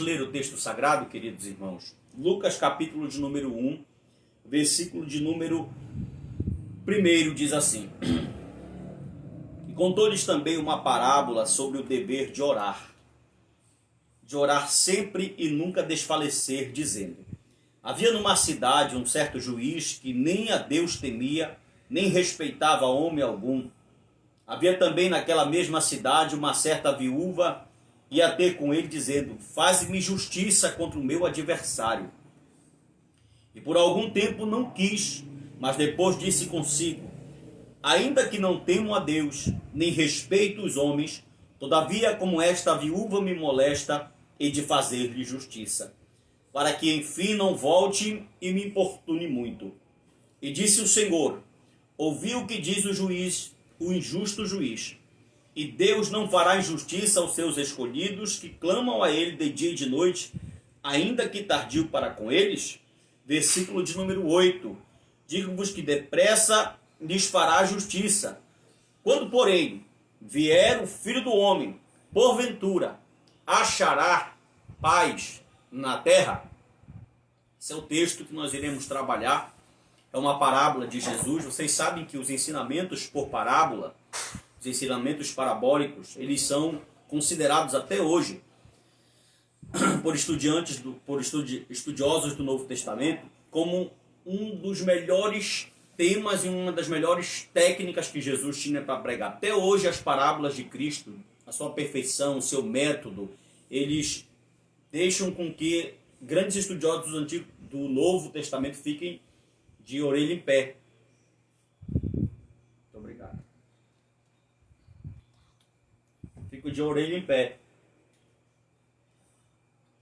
ler o texto sagrado, queridos irmãos? Lucas, capítulo de número 1, versículo de número 1 diz assim: E contou-lhes também uma parábola sobre o dever de orar sempre e nunca desfalecer, dizendo: Havia numa cidade um certo juiz que nem a Deus temia, nem respeitava homem algum. Havia também naquela mesma cidade uma certa viúva, ia ter com ele, dizendo: Faze-me justiça contra o meu adversário. E por algum tempo não quis, mas depois disse consigo: Ainda que não temo a Deus, nem respeito os homens, todavia como esta viúva me molesta, hei de fazer-lhe justiça, para que enfim não volte e me importune muito. E disse o Senhor: Ouvi o que diz o juiz, o injusto juiz. E Deus não fará injustiça aos seus escolhidos, que clamam a ele de dia e de noite, ainda que tardio para com eles? Versículo de número 8. Digo-vos que depressa lhes fará justiça. Quando, porém, vier o Filho do Homem, porventura, achará paz na terra? Esse é o texto que nós iremos trabalhar. É uma parábola de Jesus. Vocês sabem que os ensinamentos por parábola, os ensinamentos parabólicos, eles são considerados até hoje por estudiosos do Novo Testamento como um dos melhores temas e uma das melhores técnicas que Jesus tinha para pregar. Até hoje as parábolas de Cristo, a sua perfeição, o seu método, eles deixam com que grandes estudiosos do Novo Testamento fiquem de orelha em pé. Muito obrigado. Fico de orelha em pé.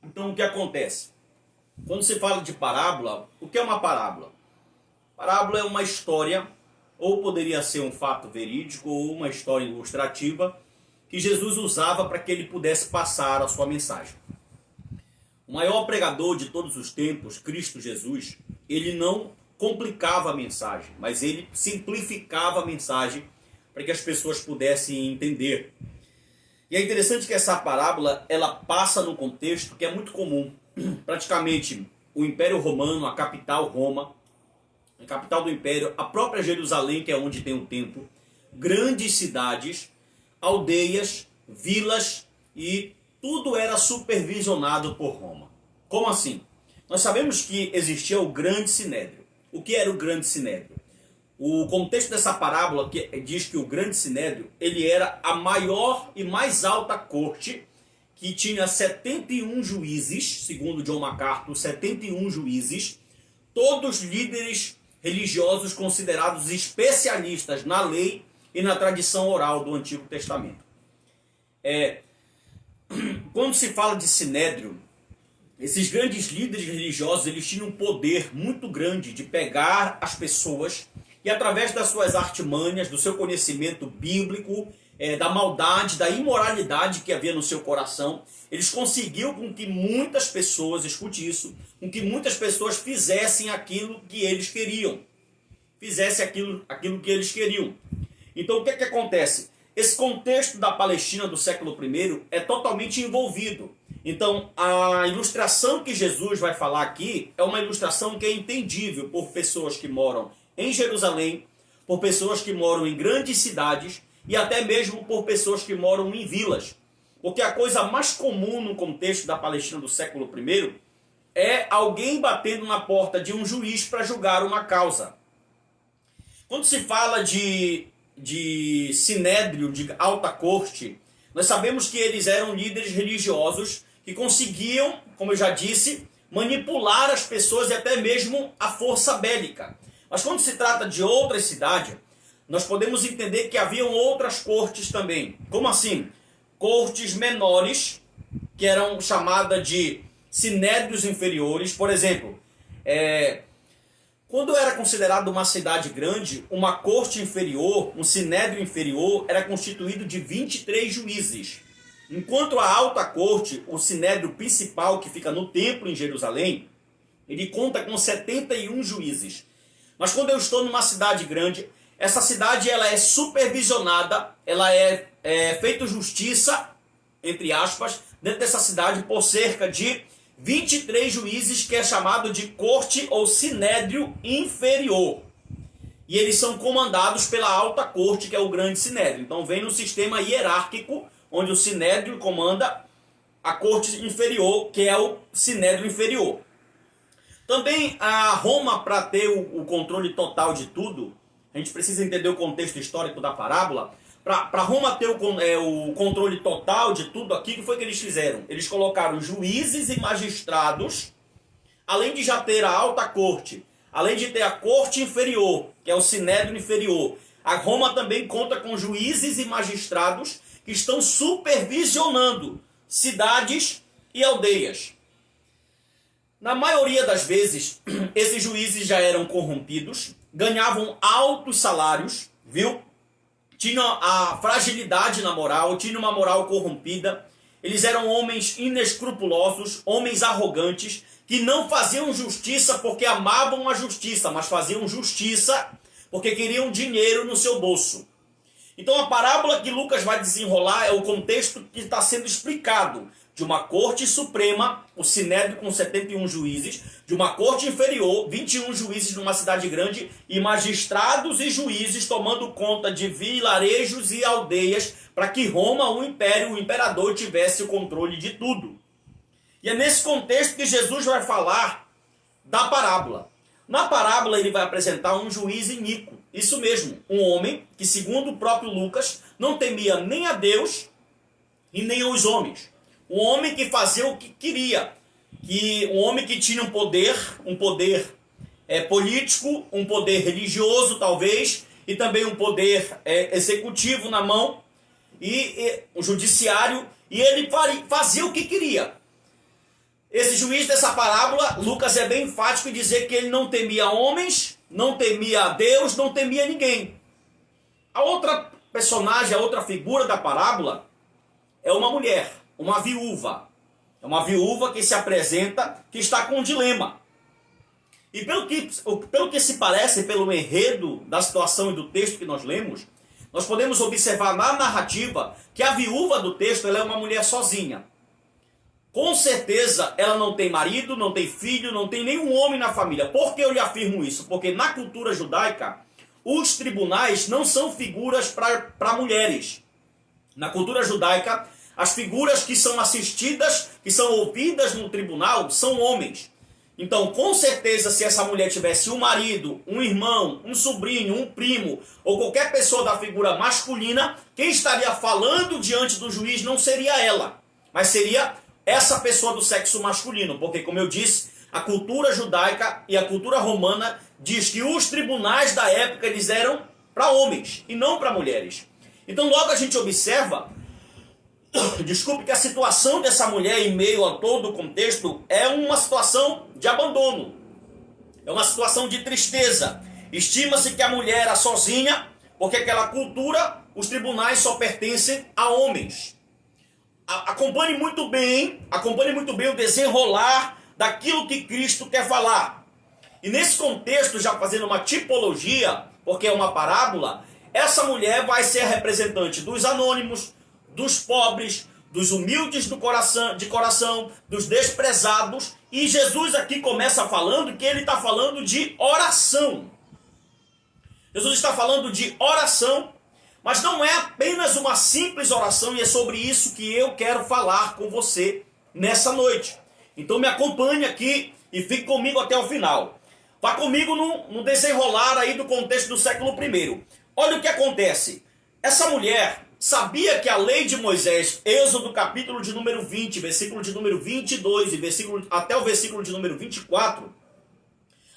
Então o que acontece? Quando se fala de parábola, o que é uma parábola? Parábola é uma história, ou poderia ser um fato verídico, ou uma história ilustrativa, que Jesus usava para que ele pudesse passar a sua mensagem. O maior pregador de todos os tempos, Cristo Jesus, ele não complicava a mensagem, mas ele simplificava a mensagem para que as pessoas pudessem entender. E é interessante que essa parábola, ela passa num contexto que é muito comum. Praticamente o Império Romano, a capital Roma, a capital do Império, a própria Jerusalém, que é onde tem o templo, grandes cidades, aldeias, vilas, e tudo era supervisionado por Roma. Como assim? Nós sabemos que existia o Grande Sinédrio. O que era o Grande Sinédrio? O contexto dessa parábola diz que o Grande Sinédrio, ele era a maior e mais alta corte, que tinha 71 juízes, segundo John MacArthur, 71 juízes, todos líderes religiosos considerados especialistas na lei e na tradição oral do Antigo Testamento. Quando se fala de Sinédrio, esses grandes líderes religiosos, eles tinham um poder muito grande de pegar as pessoas e, através das suas artimanhas, do seu conhecimento bíblico, da maldade, da imoralidade que havia no seu coração, eles conseguiam com que muitas pessoas, escute isso, com que muitas pessoas fizessem aquilo que eles queriam. Fizessem aquilo que eles queriam. Então o que é que acontece? Esse contexto da Palestina do século I é totalmente envolvido. Então a ilustração que Jesus vai falar aqui é uma ilustração que é entendível por pessoas que moram em Jerusalém, por pessoas que moram em grandes cidades e até mesmo por pessoas que moram em vilas. Porque a coisa mais comum no contexto da Palestina do século I é alguém batendo na porta de um juiz para julgar uma causa. Quando se fala de sinédrio, de alta corte, nós sabemos que eles eram líderes religiosos que conseguiam, como eu já disse, manipular as pessoas e até mesmo a força bélica. Mas quando se trata de outra cidade, nós podemos entender que haviam outras cortes também. Como assim? Cortes menores, que eram chamadas de sinédrios inferiores. Por exemplo, quando era considerado uma cidade grande, uma corte inferior, um sinédrio inferior, era constituído de 23 juízes. Enquanto a alta corte, o sinédrio principal, que fica no templo em Jerusalém, ele conta com 71 juízes. Mas quando eu estou numa cidade grande, essa cidade ela é supervisionada, ela é feita justiça, entre aspas, dentro dessa cidade por cerca de 23 juízes, que é chamado de corte ou sinédrio inferior. E eles são comandados pela alta corte, que é o grande sinédrio. Então vem no sistema hierárquico, onde o sinédrio comanda a corte inferior, que é o sinédrio inferior. Também a Roma, para ter o controle total de tudo, a gente precisa entender o contexto histórico da parábola. Para Roma ter o controle total de tudo aqui, o que foi que eles fizeram? Eles colocaram juízes e magistrados, além de já ter a alta corte, além de ter a corte inferior, que é o sinédrio inferior. A Roma também conta com juízes e magistrados que estão supervisionando cidades e aldeias. Na maioria das vezes, esses juízes já eram corrompidos, ganhavam altos salários, viu? Tinham a fragilidade na moral, tinham uma moral corrompida. Eles eram homens inescrupulosos, homens arrogantes, que não faziam justiça porque amavam a justiça, mas faziam justiça porque queriam dinheiro no seu bolso. Então a parábola que Lucas vai desenrolar é o contexto que está sendo explicado de uma corte suprema, o sinédrio com 71 juízes, de uma corte inferior, 21 juízes numa cidade grande, e magistrados e juízes tomando conta de vilarejos e aldeias, para que Roma, o império, o imperador, tivesse o controle de tudo. E é nesse contexto que Jesus vai falar da parábola. Na parábola ele vai apresentar um juiz iníquo, isso mesmo, um homem que, segundo o próprio Lucas, não temia nem a Deus e nem aos homens. Um homem que fazia o que queria, um homem que tinha um poder político, um poder religioso talvez, e também um poder executivo na mão, e o judiciário, e ele fazia o que queria. Esse juiz dessa parábola, Lucas é bem enfático em dizer que ele não temia homens, não temia Deus, não temia ninguém. A outra personagem, a outra figura da parábola é uma mulher, uma viúva. É uma viúva que se apresenta, que está com um dilema. E pelo que se parece, pelo enredo da situação e do texto que nós lemos, nós podemos observar na narrativa que a viúva do texto ela é uma mulher sozinha. Com certeza ela não tem marido, não tem filho, não tem nenhum homem na família. Por que eu lhe afirmo isso? Porque na cultura judaica, os tribunais não são figuras para mulheres. Na cultura judaica, as figuras que são assistidas, que são ouvidas no tribunal, são homens. Então, com certeza, se essa mulher tivesse um marido, um irmão, um sobrinho, um primo, ou qualquer pessoa da figura masculina, quem estaria falando diante do juiz não seria ela, mas seria essa pessoa do sexo masculino. Porque, como eu disse, a cultura judaica e a cultura romana diz que os tribunais da época eles eram para homens e não para mulheres. Então, logo a gente observa que a situação dessa mulher em meio a todo o contexto é uma situação de abandono, é uma situação de tristeza. Estima-se que a mulher era sozinha, porque aquela cultura, os tribunais só pertencem a homens. Acompanhe muito bem o desenrolar daquilo que Cristo quer falar. E nesse contexto, já fazendo uma tipologia, porque é uma parábola, essa mulher vai ser a representante dos anônimos, dos pobres, dos humildes de coração, dos desprezados. E Jesus aqui começa falando que ele está falando de oração. Jesus está falando de oração, mas não é apenas uma simples oração, e é sobre isso que eu quero falar com você nessa noite. Então me acompanhe aqui e fique comigo até o final. Vá comigo no desenrolar aí do contexto do século I. Olha o que acontece. Essa mulher sabia que a lei de Moisés, Êxodo capítulo de número 20, versículo de número 22 e até o versículo de número 24,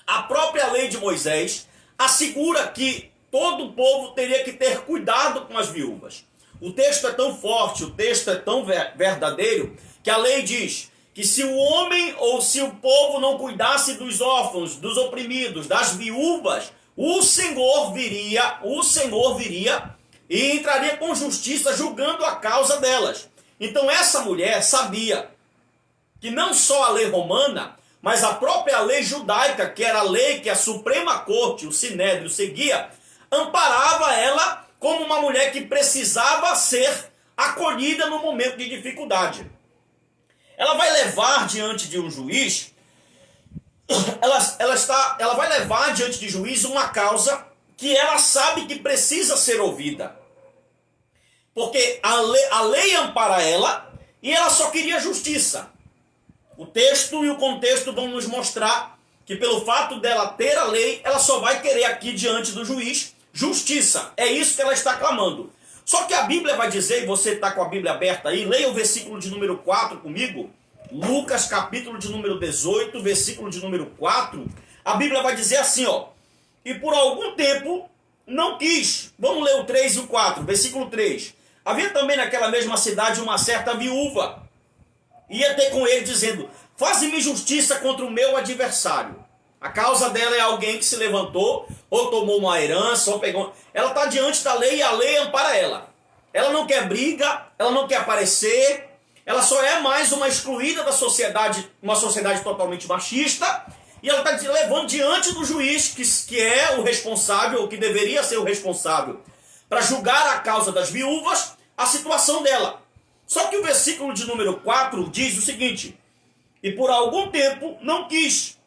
a própria lei de Moisés assegura que todo o povo teria que ter cuidado com as viúvas. O texto é tão forte, o texto é tão verdadeiro, que a lei diz que se o homem ou se o povo não cuidasse dos órfãos, dos oprimidos, das viúvas, o Senhor viria e entraria com justiça julgando a causa delas. Então essa mulher sabia que não só a lei romana, mas a própria lei judaica, que era a lei que a Suprema Corte, o Sinédrio, seguia, amparava ela como uma mulher que precisava ser acolhida no momento de dificuldade. ela vai levar diante de um juiz, ela vai levar diante de juiz uma causa que ela sabe que precisa ser ouvida. Porque a lei ampara ela e ela só queria justiça. O texto e o contexto vão nos mostrar que pelo fato dela ter a lei, ela só vai querer aqui diante do juiz justiça. É isso que ela está clamando. Só que a Bíblia vai dizer, e você está com a Bíblia aberta aí, leia o versículo de número 4 comigo. Lucas capítulo de número 18, versículo de número 4. A Bíblia vai dizer assim, ó. E por algum tempo não quis. Vamos ler o 3 e o 4, versículo 3. Havia também naquela mesma cidade uma certa viúva. Ia ter com ele dizendo, faze-me justiça contra o meu adversário. A causa dela é alguém que se levantou, ou tomou uma herança, ou pegou... Ela está diante da lei e a lei ampara ela. Ela não quer briga, ela não quer aparecer, ela só é mais uma excluída da sociedade, uma sociedade totalmente machista, e ela está levando diante do juiz, que é o responsável, ou que deveria ser o responsável, para julgar a causa das viúvas, a situação dela. Só que o versículo de número 4 diz o seguinte, e por algum tempo não quis.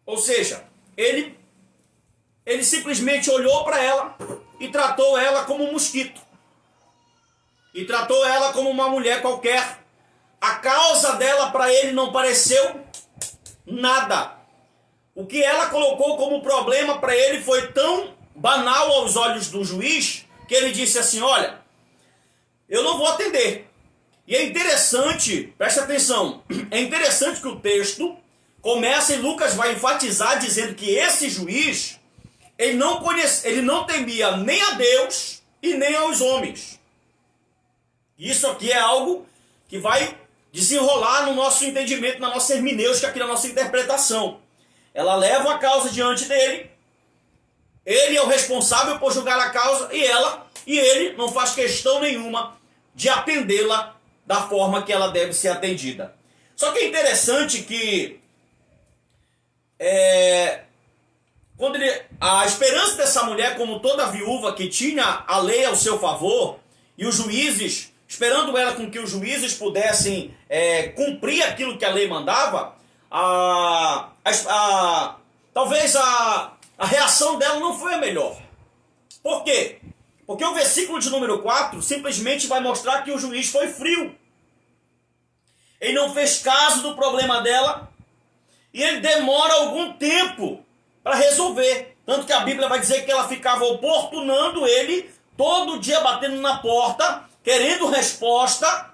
Ou seja, ele simplesmente olhou para ela e tratou ela como um mosquito. E tratou ela como uma mulher qualquer. A causa dela para ele não pareceu nada. O que ela colocou como problema para ele foi tão banal aos olhos do juiz que ele disse assim, olha, eu não vou atender. E é interessante, preste atenção, é interessante que o texto começa e Lucas vai enfatizar dizendo que esse juiz, ele não temia nem a Deus e nem aos homens. Isso aqui é algo que vai desenrolar no nosso entendimento, na nossa hermenêutica, aqui na nossa interpretação. Ela leva a causa diante dele, ele é o responsável por julgar a causa e ele não faz questão nenhuma de atendê-la da forma que ela deve ser atendida. Só que é interessante que a esperança dessa mulher, como toda viúva que tinha a lei ao seu favor, e os juízes, esperando ela com que os juízes pudessem cumprir aquilo que a lei mandava, talvez a reação dela não foi a melhor. Por quê? Porque o versículo de número 4 simplesmente vai mostrar que o juiz foi frio. Ele não fez caso do problema dela e ele demora algum tempo para resolver. Tanto que a Bíblia vai dizer que ela ficava oportunando ele, todo dia batendo na porta, querendo resposta.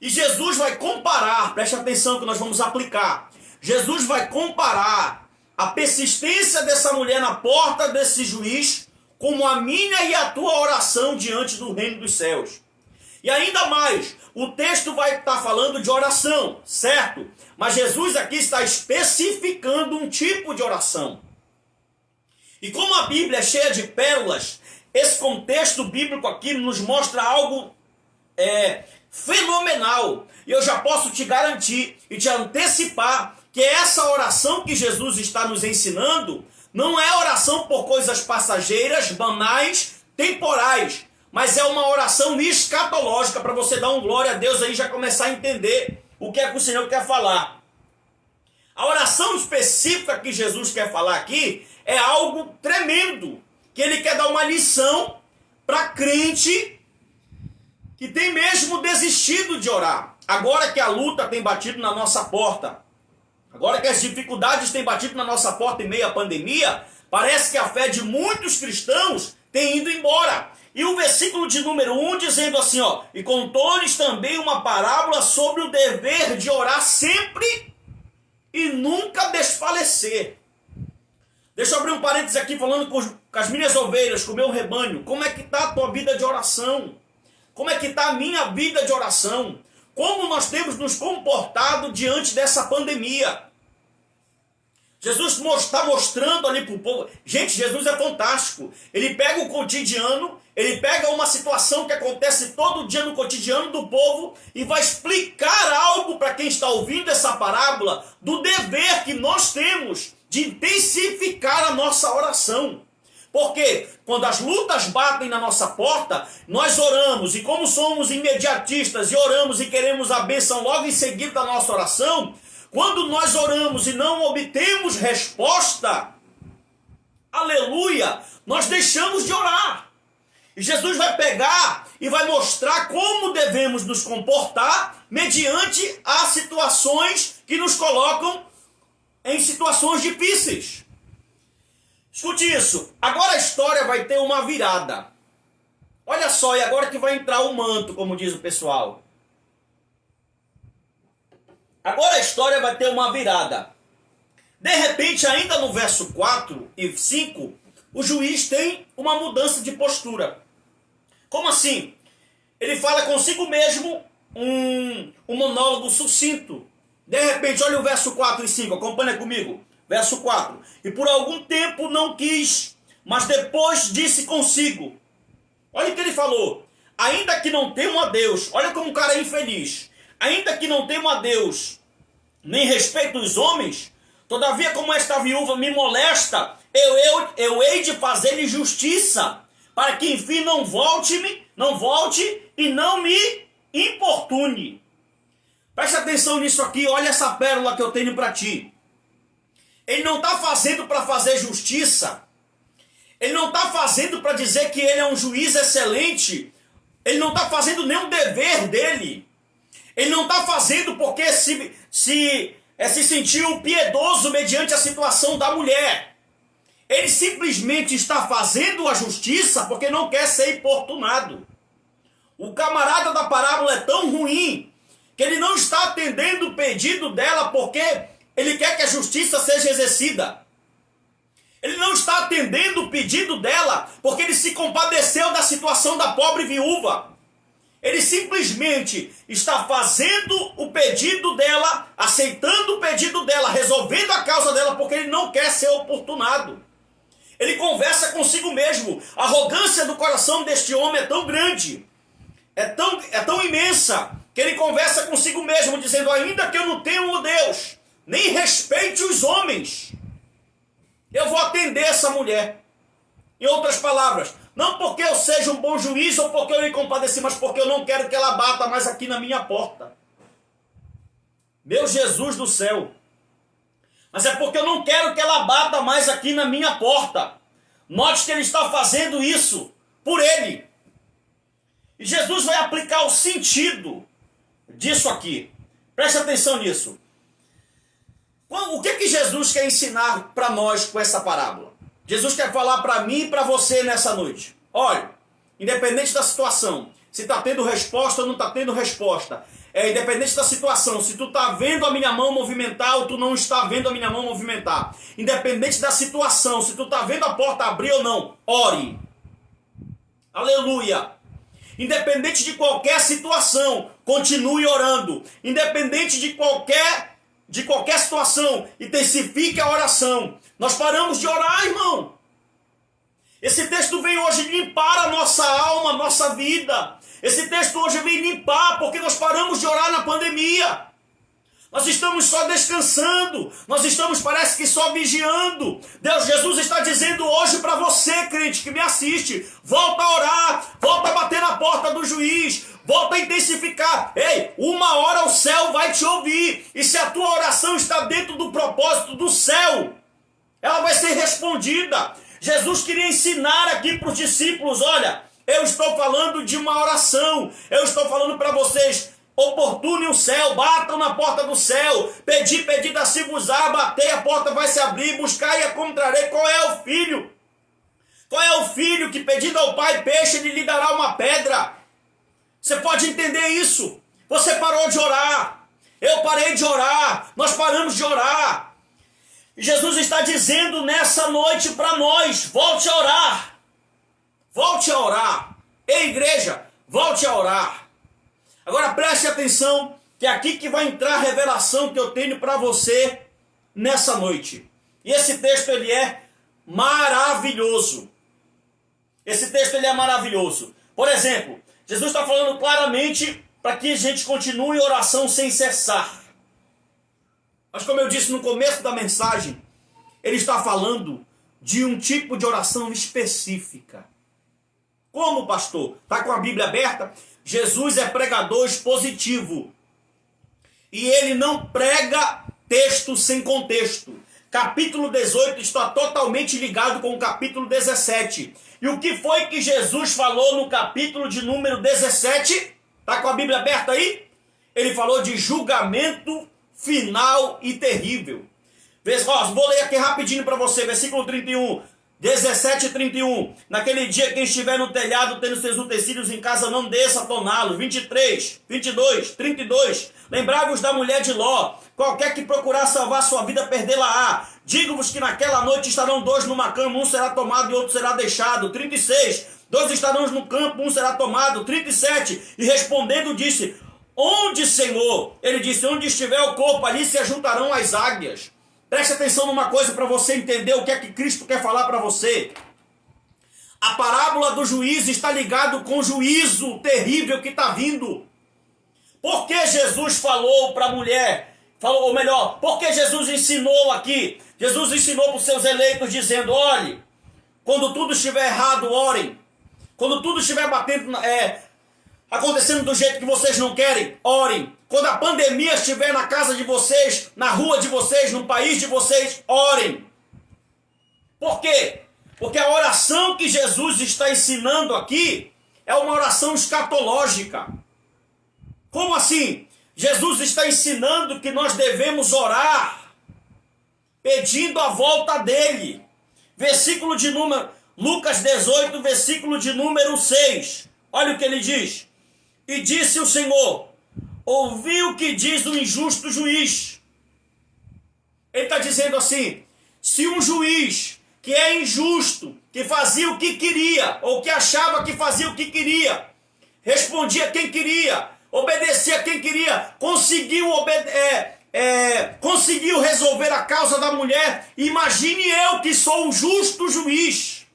E Jesus vai comparar, preste atenção que nós vamos aplicar. Jesus vai comparar a persistência dessa mulher na porta desse juiz como a minha e a tua oração diante do reino dos céus. E ainda mais, o texto vai estar falando de oração, certo? Mas Jesus aqui está especificando um tipo de oração. E como a Bíblia é cheia de pérolas, esse contexto bíblico aqui nos mostra algo fenomenal. E eu já posso te garantir e te antecipar que essa oração que Jesus está nos ensinando não é oração por coisas passageiras, banais, temporais, mas é uma oração escatológica para você dar um glória a Deus aí e já começar a entender o que é que o Senhor quer falar. A oração específica que Jesus quer falar aqui é algo tremendo, que ele quer dar uma lição para crente que tem mesmo desistido de orar. Agora que a luta tem batido na nossa porta, agora que as dificuldades têm batido na nossa porta em meio à pandemia, parece que a fé de muitos cristãos tem ido embora. E o versículo de número 1 dizendo assim, ó, e contou-lhes também uma parábola sobre o dever de orar sempre e nunca desfalecer. Deixa eu abrir um parênteses aqui falando com as minhas ovelhas, com o meu rebanho. Como é que está a tua vida de oração? Como é que está a minha vida de oração? Como nós temos nos comportado diante dessa pandemia? Jesus está mostrando ali para o povo. Gente, Jesus é fantástico. Ele pega o cotidiano, ele pega uma situação que acontece todo dia no cotidiano do povo e vai explicar algo para quem está ouvindo essa parábola do dever que nós temos de intensificar a nossa oração. Porque quando as lutas batem na nossa porta, nós oramos, e como somos imediatistas e oramos e queremos a bênção logo em seguida da nossa oração, quando nós oramos e não obtemos resposta, aleluia, nós deixamos de orar. E Jesus vai pegar e vai mostrar como devemos nos comportar mediante as situações que nos colocam em situações difíceis. Escute isso. Agora a história vai ter uma virada. Olha só, e agora que vai entrar o manto, como diz o pessoal. Agora a história vai ter uma virada. De repente, ainda no verso 4 e 5, o juiz tem uma mudança de postura. Como assim? Ele fala consigo mesmo um monólogo sucinto. De repente, olha o verso 4 e 5, acompanha comigo. Verso 4. E por algum tempo não quis, mas depois disse consigo. Olha o que ele falou. Ainda que não temo a Deus, olha como o cara é infeliz. Ainda que não temo a Deus, nem respeito os homens, todavia como esta viúva me molesta, eu hei de fazer-lhe justiça, para que enfim não volte e não me importune. Preste atenção nisso aqui, olha essa pérola que eu tenho para ti. Ele não está fazendo para fazer justiça. Ele não está fazendo para dizer que ele é um juiz excelente. Ele não está fazendo nenhum dever dele. Ele não está fazendo porque se sentiu piedoso mediante a situação da mulher. Ele simplesmente está fazendo a justiça porque não quer ser importunado. O camarada da parábola é tão ruim que ele não está atendendo o pedido dela porque ele quer que a justiça seja exercida. Ele não está atendendo o pedido dela porque ele se compadeceu da situação da pobre viúva. Ele simplesmente está fazendo o pedido dela, aceitando o pedido dela, resolvendo a causa dela porque ele não quer ser oportunado. Ele conversa consigo mesmo. A arrogância do coração deste homem é tão grande, é tão imensa, que ele conversa consigo mesmo, dizendo, ainda que eu não tenha Deus, nem respeite os homens, eu vou atender essa mulher. Em outras palavras, não porque eu seja um bom juiz ou porque eu me compadeci, mas porque eu não quero que ela bata mais aqui na minha porta. Meu Jesus do céu. Mas é porque eu não quero que ela bata mais aqui na minha porta. Note que ele está fazendo isso por ele. E Jesus vai aplicar o sentido disso aqui. Preste atenção nisso. O que Jesus quer ensinar para nós com essa parábola? Jesus quer falar para mim e para você nessa noite. Olha, independente da situação, se está tendo resposta ou não está tendo resposta, independente da situação, se tu está vendo a minha mão movimentar ou tu não está vendo a minha mão movimentar, independente da situação, se tu está vendo a porta abrir ou não, ore. Aleluia. Independente de qualquer situação, continue orando. Independente de qualquer situação, intensifique a oração. Nós paramos de orar, irmão. Esse texto vem hoje limpar a nossa alma, a nossa vida. Esse texto hoje vem limpar porque nós paramos de orar na pandemia. Nós estamos só descansando. Nós estamos, parece que só vigiando. Jesus está dizendo hoje para você, crente, que me assiste, volta a orar, volta a bater na porta do juiz, volta a intensificar. Ei, uma hora o céu vai te ouvir. E se a tua oração está dentro do propósito do céu, ela vai ser respondida. Jesus queria ensinar aqui para os discípulos, olha, eu estou falando de uma oração, eu estou falando para vocês, oportune o céu, batam na porta do céu, pedi, dá-se-vos-á, batei, a porta vai se abrir, buscai e encontrarei. Qual é o filho? Qual é o filho que pedindo ao pai peixe, ele lhe dará uma pedra? Você pode entender isso? Você parou de orar, eu parei de orar, nós paramos de orar. Jesus está dizendo nessa noite para nós, volte a orar. Volte a orar. Ei, igreja, volte a orar. Agora preste atenção, que é aqui que vai entrar a revelação que eu tenho para você nessa noite. E esse texto ele é maravilhoso. Esse texto ele é maravilhoso. Por exemplo, Jesus está falando claramente para que a gente continue oração sem cessar. Mas como eu disse no começo da mensagem, ele está falando de um tipo de oração específica. Como, pastor? Está com a Bíblia aberta? Jesus é pregador expositivo. E ele não prega texto sem contexto. Capítulo 18 está totalmente ligado com o capítulo 17. E o que foi que Jesus falou no capítulo de número 17? Está com a Bíblia aberta aí? Ele falou de julgamento final e terrível. Vou ler aqui rapidinho para você, versículo 31. 17 e 31. Naquele dia, quem estiver no telhado tendo seus utensílios em casa, não desça a torná-los. 23, 22, 32. Lembrai-vos da mulher de Ló. Qualquer que procurar salvar sua vida, perdê-la-á. Digo-vos que naquela noite estarão dois numa cama, um será tomado e outro será deixado. 36. Dois estarão no campo, um será tomado. 37. E respondendo disse: onde, Senhor? Ele disse: onde estiver o corpo, ali se ajuntarão as águias. Preste atenção numa coisa para você entender o que é que Cristo quer falar para você. A parábola do juízo está ligado com o juízo terrível que está vindo. Por que Jesus falou para a mulher? Ou melhor, por que Jesus ensinou aqui? Jesus ensinou para os seus eleitos dizendo: olhe, quando tudo estiver errado, orem. Quando tudo estiver acontecendo do jeito que vocês não querem, orem. Quando a pandemia estiver na casa de vocês, na rua de vocês, no país de vocês, orem. Por quê? Porque a oração que Jesus está ensinando aqui é uma oração escatológica. Como assim? Jesus está ensinando que nós devemos orar pedindo a volta dele. Versículo de número, Lucas 18, versículo de número 6. Olha o que ele diz. E disse o Senhor: ouvi o que diz o injusto juiz. Ele está dizendo assim: se um juiz que é injusto, que fazia o que queria, ou que achava que fazia o que queria, respondia quem queria, obedecia quem queria, conseguiu resolver a causa da mulher, imagine eu que sou um justo juiz.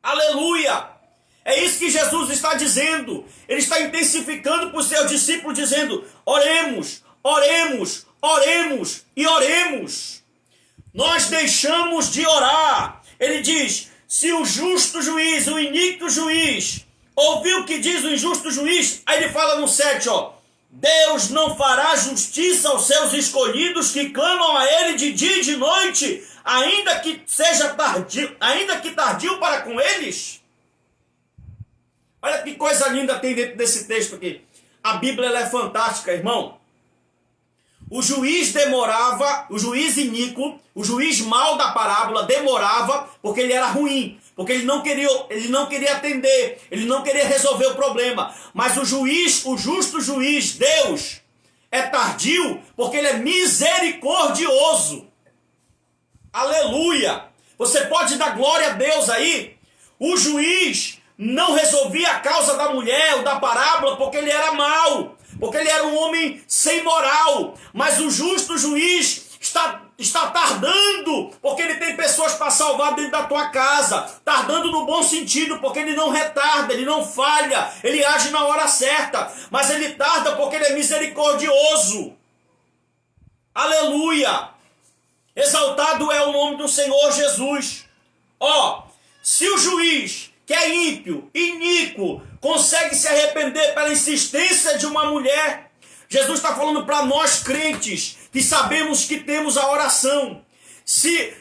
Aleluia! É isso que Jesus está dizendo. Ele está intensificando para os seus discípulos, dizendo: oremos, oremos, oremos e oremos. Nós deixamos de orar. Ele diz: se o justo juiz, o iníquo juiz, ouviu o que diz o injusto juiz, aí ele fala no 7, Deus não fará justiça aos seus escolhidos que clamam a ele de dia e de noite, ainda que seja tardio para com eles? Olha que coisa linda tem dentro desse texto aqui. A Bíblia ela é fantástica, irmão. O juiz demorava, o juiz iníquo, o juiz mau da parábola demorava porque ele era ruim, porque ele não queria atender, ele não queria resolver o problema. Mas o justo juiz, Deus, é tardio porque ele é misericordioso. Aleluia! Você pode dar glória a Deus aí? O juiz não resolvia a causa da mulher ou da parábola porque ele era mau, porque ele era um homem sem moral. Mas o justo juiz está tardando, porque ele tem pessoas para salvar dentro da tua casa. Tardando no bom sentido, porque ele não retarda, ele não falha, ele age na hora certa. Mas ele tarda porque ele é misericordioso. Aleluia! Exaltado é o nome do Senhor Jesus. Se o juiz que é ímpio, iníquo, consegue se arrepender pela insistência de uma mulher, Jesus está falando para nós crentes, que sabemos que temos a oração. Se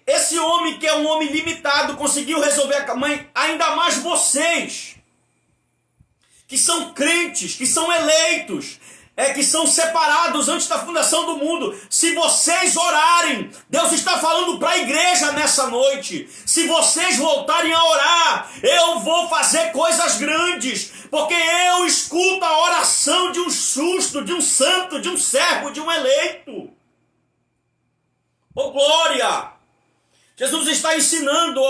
esse homem que é um homem limitado conseguiu resolver a mãe, ainda mais vocês, que são crentes, que são eleitos, que são separados antes da fundação do mundo. Se vocês orarem, Deus está falando para a igreja nessa noite, se vocês voltarem a orar, eu vou fazer coisas grandes, porque eu escuto a oração de um justo, de um santo, de um servo, de um eleito. Glória! Jesus está ensinando,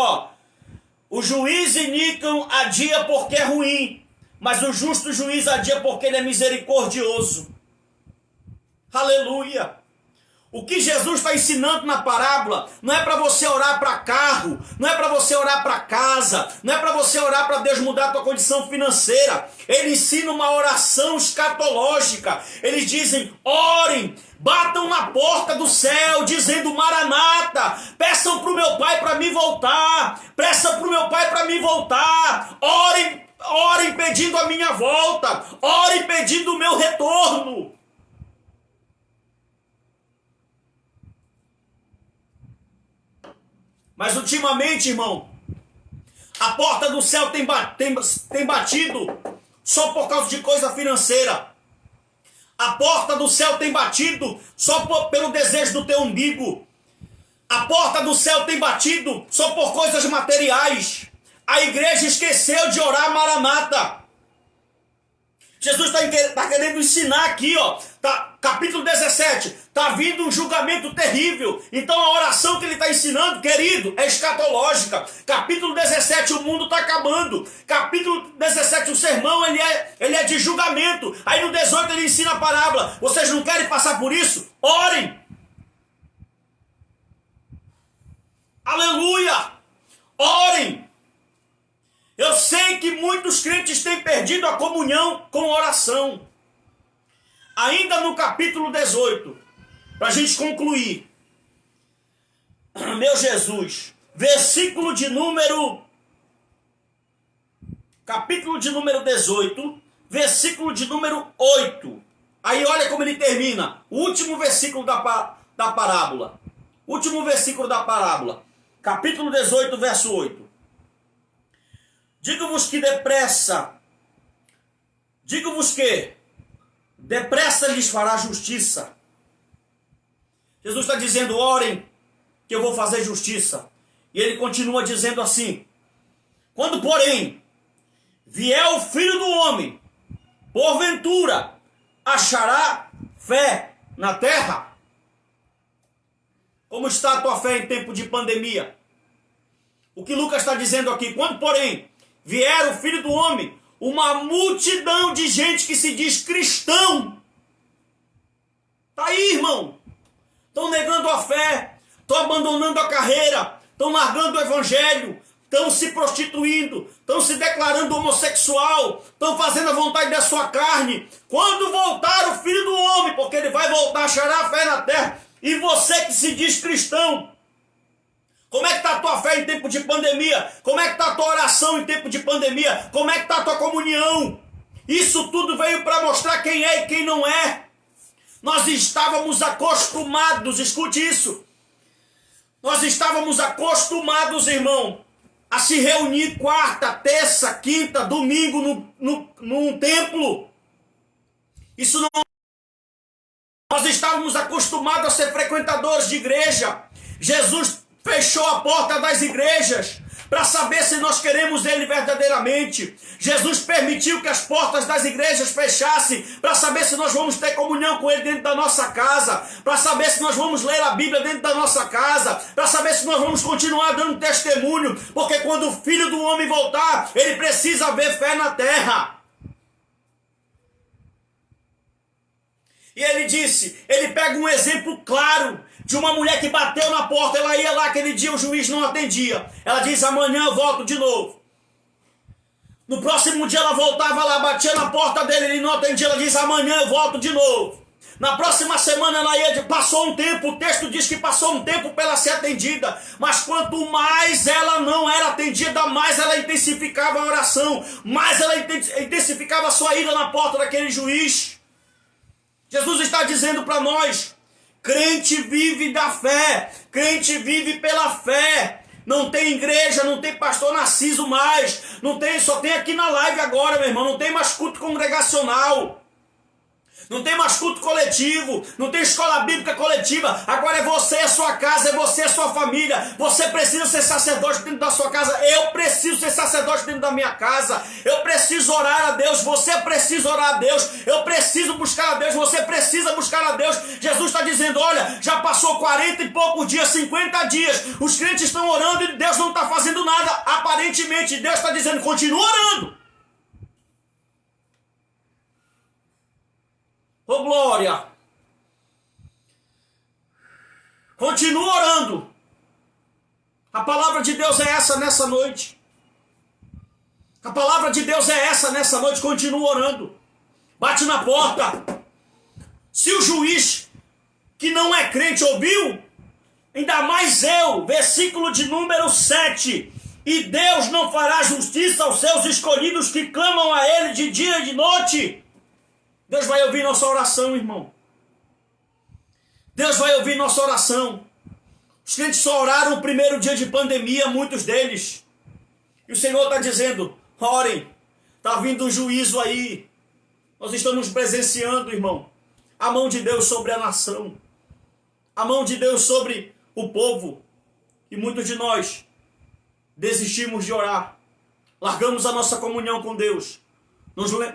o juiz iníquo adia porque é ruim, mas o justo juiz adia porque ele é misericordioso. Aleluia! O que Jesus está ensinando na parábola não é para você orar para carro, não é para você orar para casa, não é para você orar para Deus mudar a tua condição financeira. Ele ensina uma oração escatológica. Eles dizem: orem, batam na porta do céu, dizendo: Maranata, peçam para o meu Pai para me voltar, peçam para o meu Pai para me voltar, orem pedindo a minha volta, orem pedindo o meu retorno. Mas ultimamente, irmão, a porta do céu tem batido só por causa de coisa financeira. A porta do céu tem batido só pelo desejo do teu umbigo. A porta do céu tem batido só por coisas materiais. A igreja esqueceu de orar Maranata. Jesus está querendo ensinar aqui, ó, capítulo 17, está vindo um julgamento terrível. Então a oração que ele está ensinando, querido, é escatológica. Capítulo 17, o mundo está acabando. Capítulo 17, o sermão, ele é de julgamento. Aí no 18 ele ensina a parábola. Vocês não querem passar por isso? Orem! Aleluia! Orem! Eu sei que muitos crentes têm perdido a comunhão com oração. Ainda no capítulo 18, para a gente concluir. Meu Jesus, capítulo de número 18, versículo de número 8. Aí olha como ele termina, o último versículo da parábola. Último versículo da parábola. Capítulo 18, verso 8. Digo-vos que depressa lhes fará justiça. Jesus está dizendo: orem, que eu vou fazer justiça. E ele continua dizendo assim: quando, porém, vier o Filho do Homem, porventura, achará fé na terra? Como está a tua fé em tempo de pandemia? O que Lucas está dizendo aqui: quando, porém, vier o Filho do Homem, uma multidão de gente que se diz cristão. Está aí, irmão. Estão negando a fé, estão abandonando a carreira, estão largando o evangelho, estão se prostituindo, estão se declarando homossexual, estão fazendo a vontade da sua carne. Quando voltar o Filho do Homem, porque ele vai voltar, achará fé na terra. E você que se diz cristão, como é que está a tua fé em tempo de pandemia? Como é que está a tua oração em tempo de pandemia? Como é que está a tua comunhão? Isso tudo veio para mostrar quem é e quem não é. Nós estávamos acostumados, escute isso. Nós estávamos acostumados, irmão, a se reunir quarta, terça, quinta, domingo num templo. Isso não... Nós estávamos acostumados a ser frequentadores de igreja. Jesus fechou a porta das igrejas para saber se nós queremos Ele verdadeiramente. Jesus permitiu que as portas das igrejas fechassem para saber se nós vamos ter comunhão com Ele dentro da nossa casa, para saber se nós vamos ler a Bíblia dentro da nossa casa, para saber se nós vamos continuar dando testemunho, porque quando o Filho do Homem voltar, Ele precisa ver fé na terra. E ele disse, ele pega um exemplo claro de uma mulher que bateu na porta. Ela ia lá aquele dia, o juiz não atendia. Ela diz: amanhã eu volto de novo. No próximo dia ela voltava lá, batia na porta dele, ele não atendia. Ela diz: amanhã eu volto de novo. Na próxima semana ela ia, passou um tempo, o texto diz que passou um tempo para ela ser atendida. Mas quanto mais ela não era atendida, mais ela intensificava a oração, mais ela intensificava a sua ida na porta daquele juiz. Jesus está dizendo para nós: crente vive da fé, crente vive pela fé. Não tem igreja, não tem pastor Narciso mais, não tem, só tem aqui na live agora, meu irmão, não tem mais culto congregacional. Não tem mais culto coletivo, não tem escola bíblica coletiva. Agora é você e a sua casa, é você e a sua família. Você precisa ser sacerdote dentro da sua casa. Eu preciso ser sacerdote dentro da minha casa. Eu preciso orar a Deus, você precisa orar a Deus. Eu preciso buscar a Deus, você precisa buscar a Deus. Jesus está dizendo: olha, já passou 40 e poucos dias, 50 dias. Os crentes estão orando e Deus não está fazendo nada. Aparentemente, Deus está dizendo: continua orando. Ô glória! Continua orando. A palavra de Deus é essa nessa noite. A palavra de Deus é essa nessa noite. Continua orando. Bate na porta. Se o juiz que não é crente ouviu, ainda mais eu, versículo de número 7. E Deus não fará justiça aos seus escolhidos que clamam a Ele de dia e de noite. Deus vai ouvir nossa oração, irmão. Deus vai ouvir nossa oração. Os crentes só oraram no primeiro dia de pandemia, muitos deles. E o Senhor está dizendo, orem, está vindo um juízo aí. Nós estamos presenciando, irmão, a mão de Deus sobre a nação. A mão de Deus sobre o povo. E muitos de nós desistimos de orar. Largamos a nossa comunhão com Deus.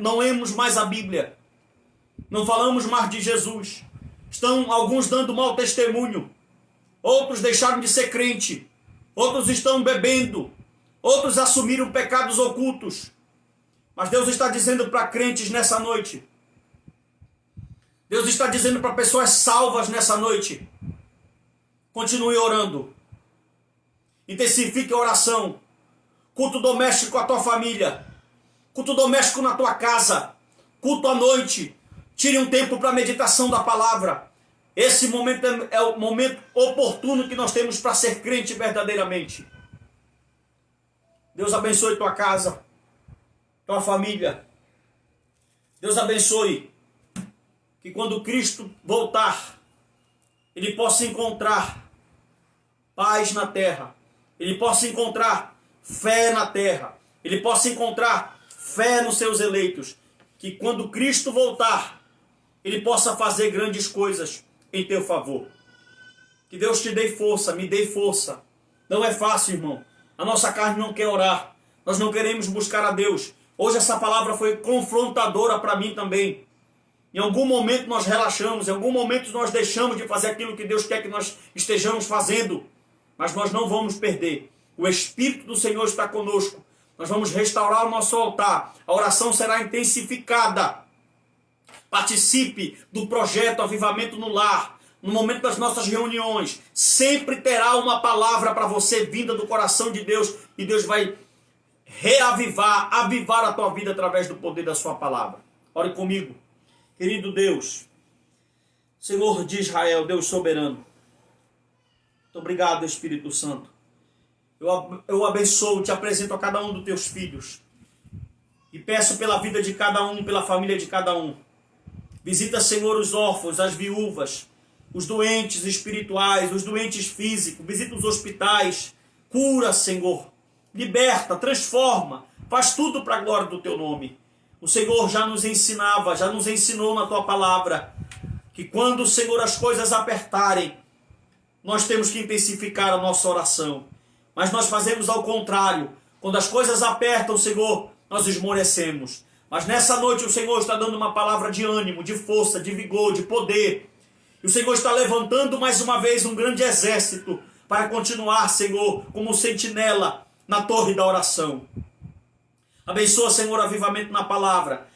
Não lemos mais a Bíblia. Não falamos mais de Jesus. Estão alguns dando mau testemunho. Outros deixaram de ser crente. Outros estão bebendo. Outros assumiram pecados ocultos. Mas Deus está dizendo para crentes nessa noite. Deus está dizendo para pessoas salvas nessa noite. Continue orando. Intensifique a oração. Culto doméstico com a tua família. Culto doméstico na tua casa. Culto à noite. Tire um tempo para a meditação da palavra. Esse momento é o momento oportuno que nós temos para ser crente verdadeiramente. Deus abençoe tua casa, tua família. Deus abençoe que quando Cristo voltar, Ele possa encontrar paz na terra. Ele possa encontrar fé na terra. Ele possa encontrar fé nos seus eleitos. Que quando Cristo voltar, Ele possa fazer grandes coisas em teu favor. Que Deus te dê força, me dê força. Não é fácil, irmão. A nossa carne não quer orar. Nós não queremos buscar a Deus. Hoje essa palavra foi confrontadora para mim também. Em algum momento nós relaxamos, em algum momento nós deixamos de fazer aquilo que Deus quer que nós estejamos fazendo. Mas nós não vamos perder. O Espírito do Senhor está conosco. Nós vamos restaurar o nosso altar. A oração será intensificada. Participe do projeto Avivamento no Lar. No momento das nossas reuniões, sempre terá uma palavra para você vinda do coração de Deus. E Deus vai avivar a tua vida através do poder da sua palavra. Ore comigo. Querido Deus, Senhor de Israel, Deus soberano. Muito obrigado, Espírito Santo. Eu abençoo, te apresento a cada um dos teus filhos. E peço pela vida de cada um, pela família de cada um. Visita, Senhor, os órfãos, as viúvas, os doentes espirituais, os doentes físicos. Visita os hospitais. Cura, Senhor. Liberta, transforma. Faz tudo para a glória do teu nome. O Senhor já nos ensinava, já nos ensinou na tua palavra, que quando, Senhor, as coisas apertarem, nós temos que intensificar a nossa oração. Mas nós fazemos ao contrário. Quando as coisas apertam, Senhor, nós esmorecemos. Mas nessa noite o Senhor está dando uma palavra de ânimo, de força, de vigor, de poder. E o Senhor está levantando mais uma vez um grande exército para continuar, Senhor, como sentinela na torre da oração. Abençoa, Senhor, o avivamento na palavra.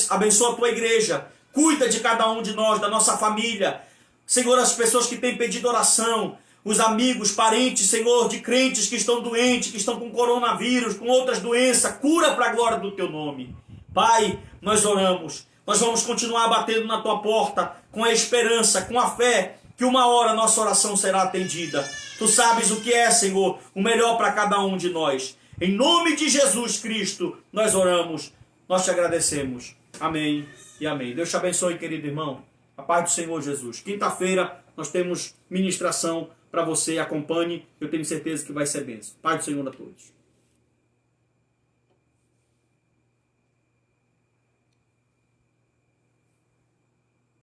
Abençoa a tua igreja. Cuida de cada um de nós, da nossa família. Senhor, as pessoas que têm pedido oração, os amigos, parentes, Senhor, de crentes que estão doentes, que estão com coronavírus, com outras doenças. Cura para a glória do teu nome. Pai, nós oramos. Nós vamos continuar batendo na tua porta com a esperança, com a fé, que uma hora a nossa oração será atendida. Tu sabes o que é, Senhor, o melhor para cada um de nós. Em nome de Jesus Cristo, nós oramos, nós te agradecemos. Amém e amém. Deus te abençoe, querido irmão. A paz do Senhor Jesus. Quinta-feira nós temos ministração para você. Acompanhe, eu tenho certeza que vai ser bênção. Paz do Senhor a todos.